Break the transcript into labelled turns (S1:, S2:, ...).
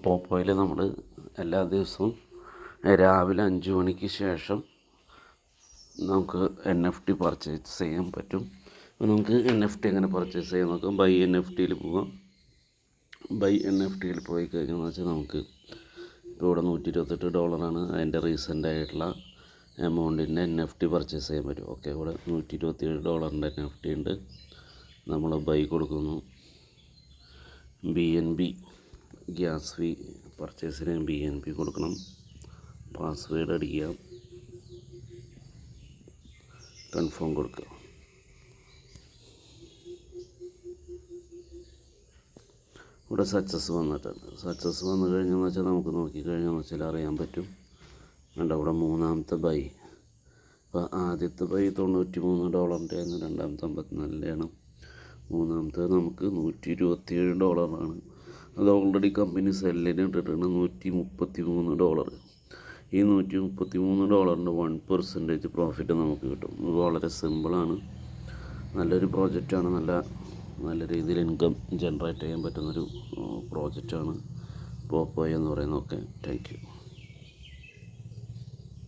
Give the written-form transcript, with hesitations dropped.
S1: പോപ്പോയിൽ നമ്മൾ എല്ലാ ദിവസവും രാവിലെ 5 മണിക്ക് ശേഷം നമുക്ക് NFT പർച്ചേസ് ചെയ്യാൻ പറ്റും. അപ്പോൾ നമുക്ക് NFT എങ്ങനെ പർച്ചേസ് ചെയ്യാൻ നോക്കാം. ബൈ NFTയിൽ പോകാം. ബൈ NFTയിൽ പോയി കഴിഞ്ഞെന്ന് വെച്ചാൽ നമുക്ക് ഇപ്പോൾ ഇവിടെ $128 അതിൻ്റെ റീസെൻ്റ് ആയിട്ടുള്ള എമൗണ്ടിൻ്റെ NFT പർച്ചേസ് ചെയ്യാൻ പറ്റും. ഓക്കെ, ഇവിടെ $127 NFT ഉണ്ട്. നമ്മൾ ബൈ കൊടുക്കുന്നു. BNB ഗ്യാസ് ഫീ പർച്ചേസിന് BNB കൊടുക്കണം. പാസ്വേഡ് അടിക്കുക, കൺഫേം കൊടുക്കുക. ഇവിടെ സക്സസ് വന്നിട്ടുണ്ട്. സക്സസ് വന്നു കഴിഞ്ഞെന്ന് വെച്ചാൽ നമുക്ക് നോക്കിക്കഴിഞ്ഞെന്ന് വെച്ചാൽ അറിയാൻ പറ്റും. വേണ്ട, ഇവിടെ മൂന്നാമത്തെ ബൈ. അപ്പോൾ ആദ്യത്തെ ബൈ $93 ആയിരുന്നു, രണ്ടാമത്തെ 54 മൂന്നാമത്തെ നമുക്ക് $127. അത് ഓൾറെഡി കമ്പനി സെല്ലിന് ഇട്ടിട്ടാണ് $133. ഈ $133 1% പ്രോഫിറ്റ് നമുക്ക് കിട്ടും. ഇത് വളരെ സിമ്പിളാണ്, നല്ലൊരു പ്രോജക്റ്റാണ്. നല്ല രീതിയിൽ ഇൻകം ജനറേറ്റ് ചെയ്യാൻ പറ്റുന്നൊരു പ്രോജക്റ്റാണ് പോപ്പോ എന്ന് പറയുന്നത്. Okay, thank you.